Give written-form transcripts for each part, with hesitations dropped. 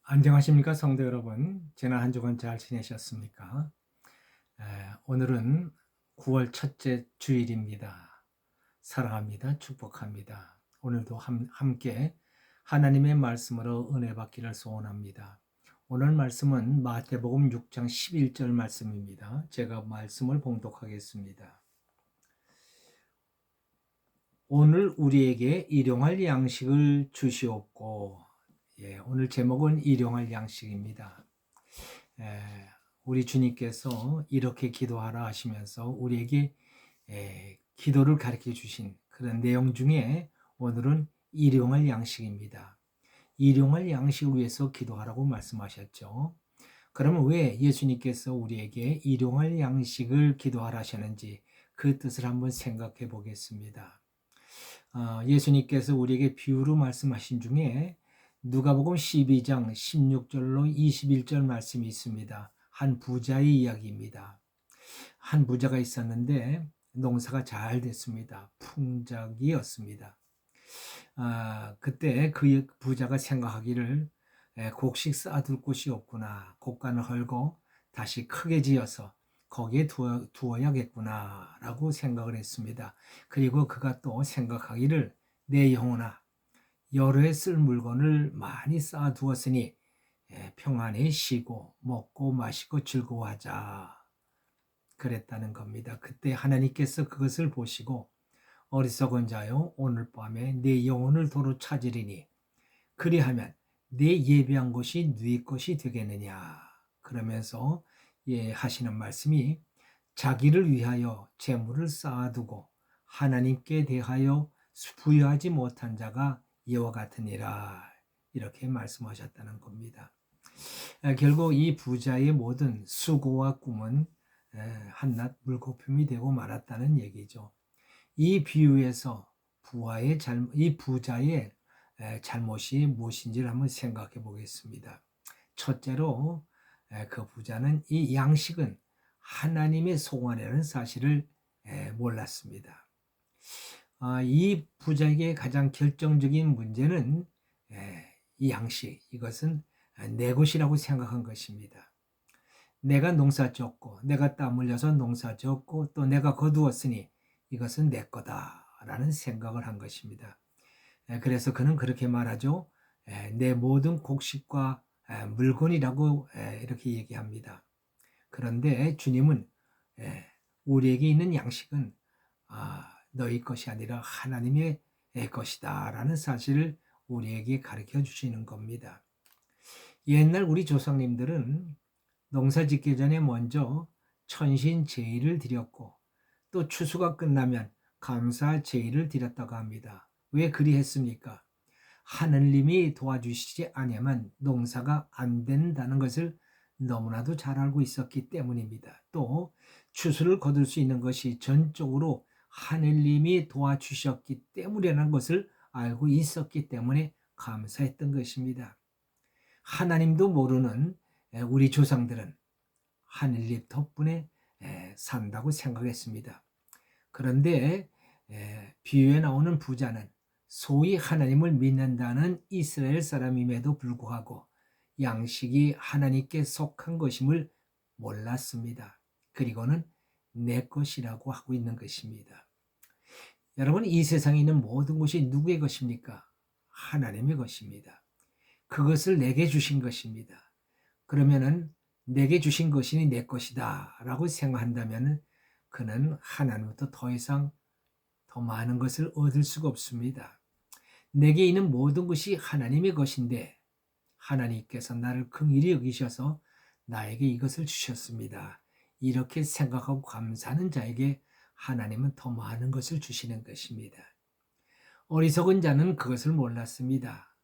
안녕하십니까 성도 여러분. 지난 한 주간 잘 지내셨습니까? 오늘은 9월 첫째 주일입니다. 사랑합니다. 축복합니다. 오늘도 함께 하나님의 말씀으로 은혜 받기를 소원합니다. 오늘 말씀은 마태복음 6장 11절 말씀입니다. 제가 말씀을 봉독하겠습니다. 오늘 우리에게 일용할 양식을 주시옵고. 오늘 제목은 일용할 양식입니다. 우리 주님께서 이렇게 기도하라 하시면서 우리에게 기도를 가르쳐 주신 그런 내용 중에 오늘은 일용할 양식입니다. 일용할 양식을 위해서 기도하라고 말씀하셨죠. 그러면 왜 예수님께서 우리에게 일용할 양식을 기도하라 하셨는지 그 뜻을 한번 생각해 보겠습니다. 예수님께서 우리에게 비유로 말씀하신 중에 누가복음 12장 16절로 21절 말씀이 있습니다. 한 부자의 이야기입니다. 한 부자가 있었는데 농사가 잘 됐습니다. 풍작이었습니다. 그때 그 부자가 생각하기를 곡식 쌓아둘 곳이 없구나. 곡간을 헐고 다시 크게 지어서 거기에 두어야겠구나 라고 생각을 했습니다. 그리고 그가 또 생각하기를 내 영혼아 여러 해 쓸 물건을 많이 쌓아두었으니 평안히 쉬고 먹고 마시고 즐거워하자 그랬다는 겁니다. 그때 하나님께서 그것을 보시고 어리석은 자여 오늘 밤에 내 영혼을 도로 찾으리니 그리하면 네 예비한 것이 네 것이 되겠느냐 그러면서 하시는 말씀이 자기를 위하여 재물을 쌓아두고 하나님께 대하여 부여하지 못한 자가 이와 같으니라 이렇게 말씀하셨다는 겁니다. 결국 이 부자의 모든 수고와 꿈은 한낱 물거품이 되고 말았다는 얘기죠. 이 비유에서 이 부자의 잘못이 무엇인지를 한번 생각해 보겠습니다. 첫째로 그 부자는 이 양식은 하나님의 송환이라는 사실을 몰랐습니다. 이 부자에게 가장 결정적인 문제는 이 양식, 이것은 내 것이라고 생각한 것입니다. 내가 농사 졌고 내가 땀 흘려서 농사 졌고 또 내가 거두었으니 이것은 내 거다라는 생각을 한 것입니다. 그래서 그는 그렇게 말하죠. 내 모든 곡식과 물건이라고 이렇게 얘기합니다. 그런데 주님은 우리에게 있는 양식은 너희 것이 아니라 하나님의 것이다 라는 사실을 우리에게 가르쳐 주시는 겁니다. 옛날 우리 조상님들은 농사 짓기 전에 먼저 천신 제의를 드렸고 또 추수가 끝나면 감사 제의를 드렸다고 합니다. 왜 그리 했습니까? 하느님이 도와주시지 않으면 농사가 안 된다는 것을 너무나도 잘 알고 있었기 때문입니다. 또 추수를 거둘 수 있는 것이 전적으로 하느님이 도와주셨기 때문이라는 것을 알고 있었기 때문에 감사했던 것입니다. 하나님도 모르는 우리 조상들은 하느님 덕분에 산다고 생각했습니다. 그런데 비유에 나오는 부자는 소위 하나님을 믿는다는 이스라엘 사람임에도 불구하고 양식이 하나님께 속한 것임을 몰랐습니다. 그리고는 내 것이라고 하고 있는 것입니다. 여러분, 이 세상에 있는 모든 것이 누구의 것입니까? 하나님의 것입니다. 그것을 내게 주신 것입니다. 그러면은 내게 주신 것이니 내 것이다 라고 생각한다면 그는 하나님부터 더 이상 더 많은 것을 얻을 수가 없습니다. 내게 있는 모든 것이 하나님의 것인데 하나님께서 나를 긍휼히 여기셔서 나에게 이것을 주셨습니다. 이렇게 생각하고 감사하는 자에게 하나님은 더 많은 것을 주시는 것입니다. 어리석은 자는 그것을 몰랐습니다.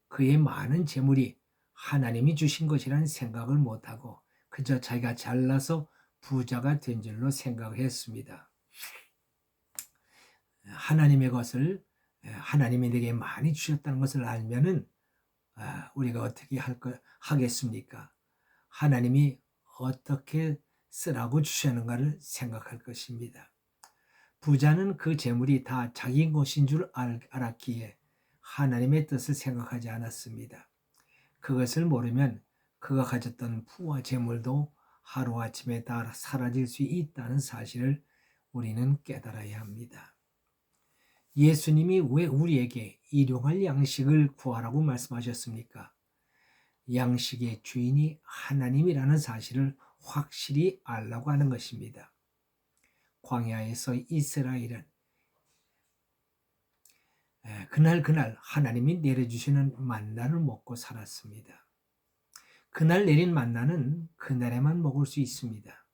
그의 많은 재물이 하나님이 주신 것이라는 생각을 못하고 그저 자기가 잘나서 부자가 된 줄로 생각했습니다. 하나님의 것을 하나님이 내게 많이 주셨다는 것을 알면은 우리가 어떻게 하겠습니까? 하나님이 어떻게 쓰라고 주셨는가를 생각할 것입니다. 부자는 그 재물이 다 자기 것인 줄 알았기에 하나님의 뜻을 생각하지 않았습니다. 그것을 모르면 그가 가졌던 부와 재물도 하루아침에 다 사라질 수 있다는 사실을 우리는 깨달아야 합니다. 예수님이 왜 우리에게 일용할 양식을 구하라고 말씀하셨습니까? 양식의 주인이 하나님이라는 사실을 확실히 알라고 하는 것입니다. 광야에서 이스라엘은 그날 하나님이 내려주시는 만나를 먹고 살았습니다. 그날 내린 만나는 그날에만 먹을 수 있습니다.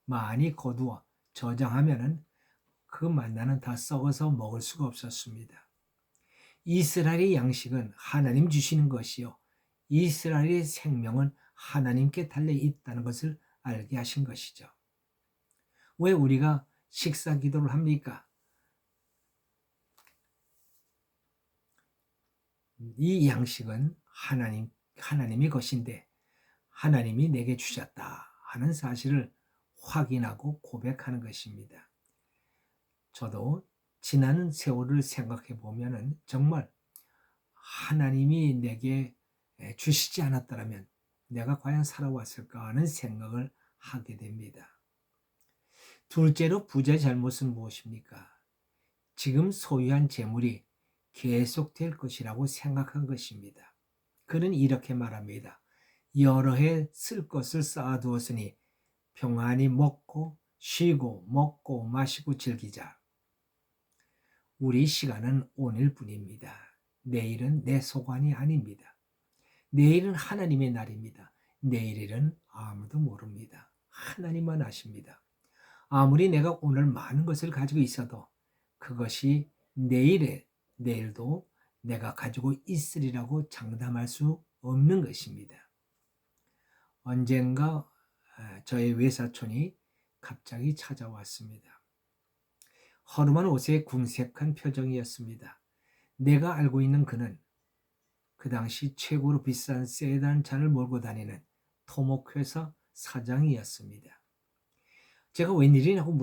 많이 거두어 저장하면은 그 만나는 다 썩어서 먹을 수가 없었습니다. 이스라엘의 양식은 하나님 주시는 것이요. 이스라엘의 생명은 하나님께 달려 있다는 것을 알게 하신 것이죠. 왜 우리가 식사 기도를 합니까? 이 양식은 하나님의 것인데 하나님이 내게 주셨다 하는 사실을 확인하고 고백하는 것입니다. 저도 지난 세월을 생각해 보면 정말 하나님이 내게 주시지 않았더라면 내가 과연 살아왔을까 하는 생각을 하게 됩니다. 둘째로 부자의 잘못은 무엇입니까? 지금 소유한 재물이 계속될 것이라고 생각한 것입니다. 그는 이렇게 말합니다. 여러 해 쓸 것을 쌓아두었으니 평안히 먹고 쉬고 먹고 마시고 즐기자. 우리 시간은 오늘뿐입니다. 내일은 내 소관이 아닙니다. 내일은 하나님의 날입니다. 내일은 아무도 모릅니다. 하나님만 아십니다. 아무리 내가 오늘 많은 것을 가지고 있어도 그것이 내일도 내가 가지고 있으리라고 장담할 수 없는 것입니다. 언젠가 저의 외사촌이 갑자기 찾아왔습니다. 허름한 옷에 궁색한 표정이었습니다. 내가 알고 있는 그는 그 당시 최고로 비싼 세단 차를 몰고 다니는 토목회사 사장이었습니다. 제가 웬일이냐고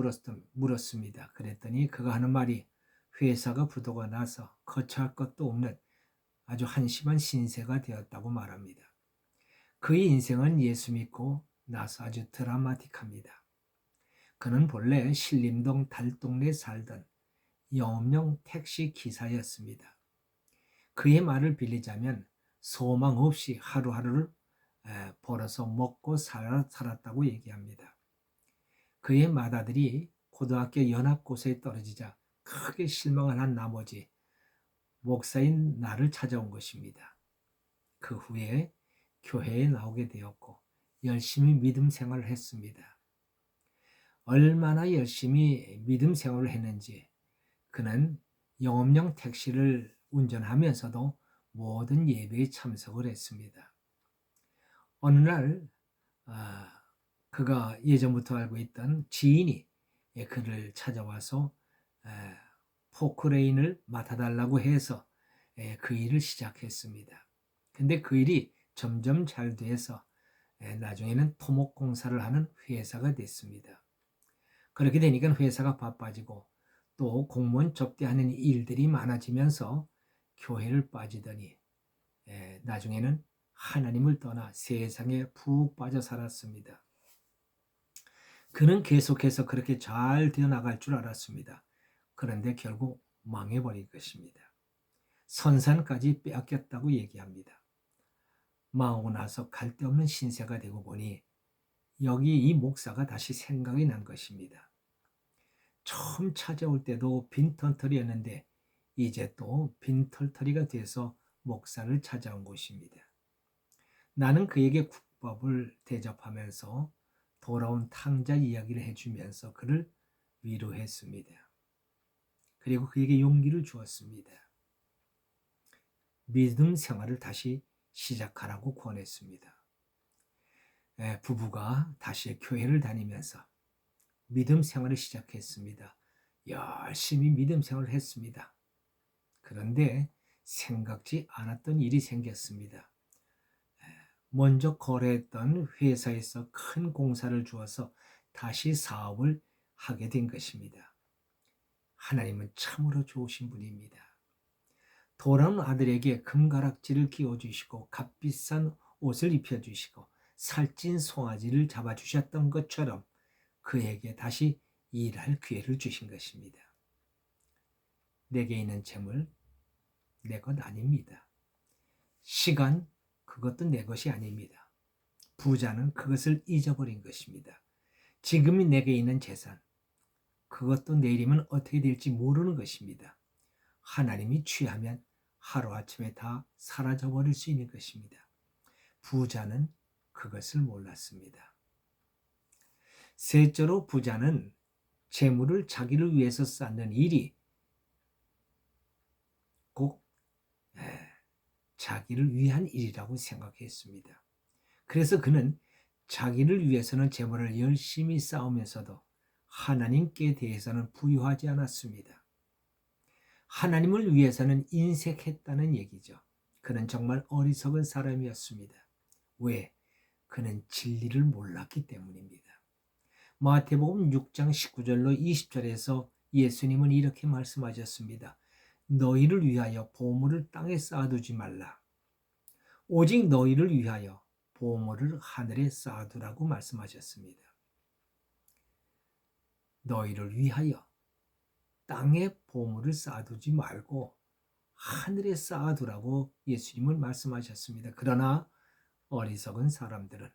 물었습니다. 그랬더니 그가 하는 말이 회사가 부도가 나서 거처할 것도 없는 아주 한심한 신세가 되었다고 말합니다. 그의 인생은 예수 믿고 나서 아주 드라마틱합니다. 그는 본래 신림동 달동네에 살던 영업용 택시 기사였습니다. 그의 말을 빌리자면 소망 없이 하루하루를 벌어서 먹고 살았다고 얘기합니다. 그의 맏아들이 고등학교 연합고사에 떨어지자 크게 실망을 한 나머지 목사인 나를 찾아온 것입니다. 그 후에 교회에 나오게 되었고 열심히 믿음 생활을 했습니다. 얼마나 열심히 믿음 생활을 했는지 그는 영업용 택시를 운전하면서도 모든 예배에 참석을 했습니다. 어느 날 그가 예전부터 알고 있던 지인이 그를 찾아와서 포크레인을 맡아달라고 해서 그 일을 시작했습니다. 근데 그 일이 점점 잘 돼서 나중에는 토목공사를 하는 회사가 됐습니다. 그렇게 되니까 회사가 바빠지고 또 공무원 접대하는 일들이 많아지면서 교회를 빠지더니 나중에는 하나님을 떠나 세상에 푹 빠져 살았습니다. 그는 계속해서 그렇게 잘 되어 나갈 줄 알았습니다. 그런데 결국 망해버릴 것입니다. 선산까지 빼앗겼다고 얘기합니다. 망하고 나서 갈 데 없는 신세가 되고 보니 여기 이 목사가 다시 생각이 난 것입니다. 처음 찾아올 때도 빈털터리였는데 이제 또 빈털터리가 돼서 목사를 찾아온 것입니다. 나는 그에게 국밥을 대접하면서 돌아온 탕자 이야기를 해주면서 그를 위로했습니다. 그리고 그에게 용기를 주었습니다. 믿음 생활을 다시 시작하라고 권했습니다. 부부가 다시 교회를 다니면서 믿음 생활을 시작했습니다. 열심히 믿음 생활을 했습니다. 그런데 생각지 않았던 일이 생겼습니다. 먼저 거래했던 회사에서 큰 공사를 주어서 다시 사업을 하게 된 것입니다. 하나님은 참으로 좋으신 분입니다. 돌아온 아들에게 금가락지를 끼워주시고 값비싼 옷을 입혀주시고 살찐 송아지를 잡아주셨던 것처럼 그에게 다시 일할 기회를 주신 것입니다. 내게 있는 재물, 내 것 아닙니다. 시간, 그것도 내 것이 아닙니다. 부자는 그것을 잊어버린 것입니다. 지금이 내게 있는 재산, 그것도 내일이면 어떻게 될지 모르는 것입니다. 하나님이 취하면 하루아침에 다 사라져버릴 수 있는 것입니다. 부자는 그것을 몰랐습니다. 셋째로 부자는 재물을 자기를 위해서 쌓는 일이 꼭 자기를 위한 일이라고 생각했습니다. 그래서 그는 자기를 위해서는 재물을 열심히 쌓으면서도 하나님께 대해서는 부유하지 않았습니다. 하나님을 위해서는 인색했다는 얘기죠. 그는 정말 어리석은 사람이었습니다. 왜? 그는 진리를 몰랐기 때문입니다. 마태복음 6장 19절로 20절에서 예수님은 이렇게 말씀하셨습니다. 너희를 위하여 보물을 땅에 쌓아두지 말라. 오직 너희를 위하여 보물을 하늘에 쌓아두라고 말씀하셨습니다. 너희를 위하여 땅에 보물을 쌓아두지 말고 하늘에 쌓아두라고 예수님은 말씀하셨습니다. 그러나 어리석은 사람들은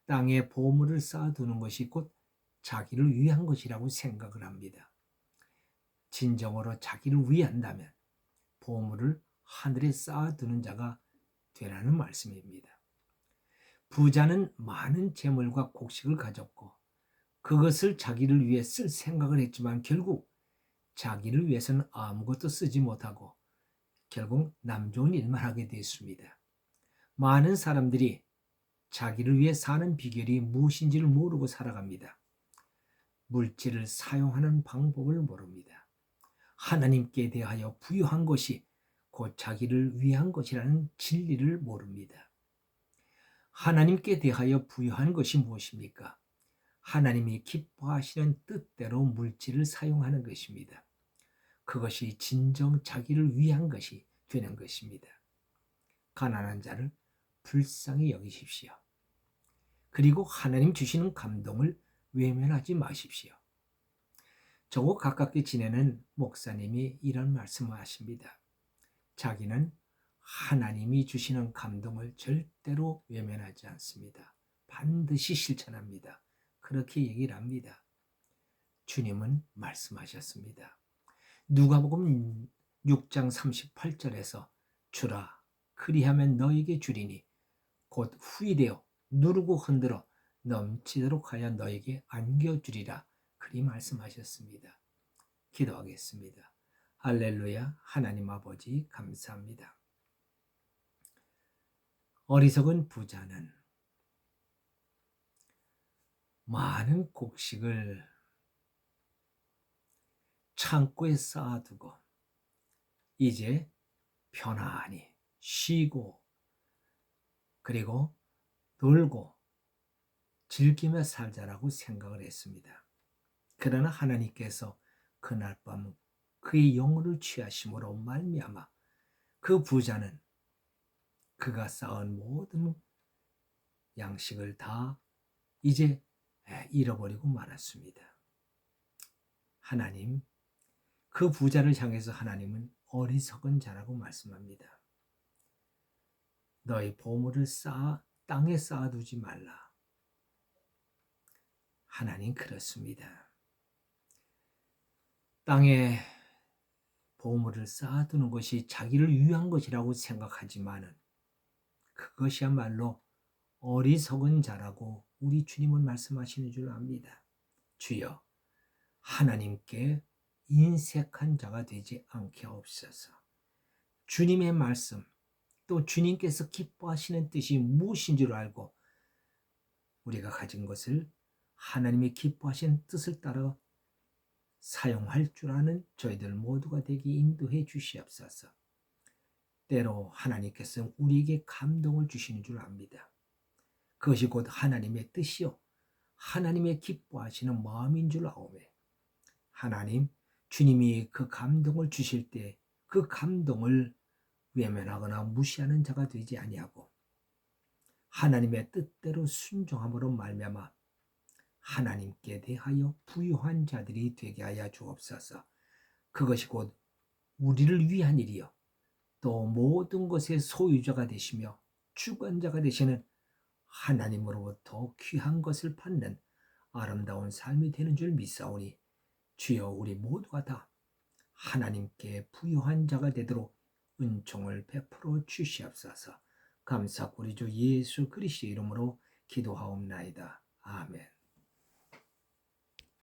땅에 보물을 쌓아두는 것이 곧 자기를 위한 것이라고 생각을 합니다. 진정으로 자기를 위한다면 보물을 하늘에 쌓아두는 자가 되라는 말씀입니다. 부자는 많은 재물과 곡식을 가졌고 그것을 자기를 위해 쓸 생각을 했지만 결국 자기를 위해서는 아무것도 쓰지 못하고 결국 남 좋은 일만 하게 됐습니다. 많은 사람들이 자기를 위해 사는 비결이 무엇인지를 모르고 살아갑니다. 물질을 사용하는 방법을 모릅니다. 하나님께 대하여 부유한 것이 곧 자기를 위한 것이라는 진리를 모릅니다. 하나님께 대하여 부유한 것이 무엇입니까? 하나님이 기뻐하시는 뜻대로 물질을 사용하는 것입니다. 그것이 진정 자기를 위한 것이 되는 것입니다. 가난한 자를 불쌍히 여기십시오. 그리고 하나님 주시는 감동을 외면하지 마십시오. 저와 가깝게 지내는 목사님이 이런 말씀을 하십니다. 자기는 하나님이 주시는 감동을 절대로 외면하지 않습니다. 반드시 실천합니다. 그렇게 얘기를 합니다. 주님은 말씀하셨습니다. 누가복음 6장 38절에서 주라 그리하면 너에게 주리니 곧 후이되어 누르고 흔들어 넘치도록 하여 너에게 안겨주리라 그리 말씀하셨습니다. 기도하겠습니다. 할렐루야. 하나님 아버지 감사합니다. 어리석은 부자는 많은 곡식을 창고에 쌓아두고 이제 편안히 쉬고 그리고 놀고 즐기며 살자라고 생각을 했습니다. 그러나 하나님께서 그날 밤 그의 영혼을 취하심으로 말미암아 그 부자는 그가 쌓은 모든 양식을 다 이제 잃어버리고 말았습니다. 하나님, 그 부자를 향해서 하나님은 어리석은 자라고 말씀합니다. 너희 보물을 땅에 쌓아두지 말라. 하나님 그렇습니다. 땅에 보물을 쌓아두는 것이 자기를 위한 것이라고 생각하지만은 그것이야말로 어리석은 자라고 우리 주님은 말씀하시는 줄 압니다. 주여, 하나님께 인색한 자가 되지 않게 하옵소서. 주님의 말씀, 또 주님께서 기뻐하시는 뜻이 무엇인 줄 알고 우리가 가진 것을 하나님의 기뻐하시는 뜻을 따라 사용할 줄 아는 저희들 모두가 되게 인도해 주시옵소서. 때로 하나님께서 우리에게 감동을 주시는 줄 압니다. 그것이 곧 하나님의 뜻이요 하나님의 기뻐하시는 마음인 줄 아오매. 하나님, 주님이 그 감동을 주실 때 그 감동을 외면하거나 무시하는 자가 되지 아니하고 하나님의 뜻대로 순종함으로 말미암아 하나님께 대하여 부유한 자들이 되게 하여 주옵소서. 그것이 곧 우리를 위한 일이요 또 모든 것의 소유자가 되시며 주관자가 되시는 하나님으로부터 귀한 것을 받는 아름다운 삶이 되는 줄 믿사오니 주여 우리 모두가 다 하나님께 부유한 자가 되도록 은총을 베풀어 주시옵소서. 감사하고 우리 주 예수 그리스도의 이름으로 기도하옵나이다. 아멘.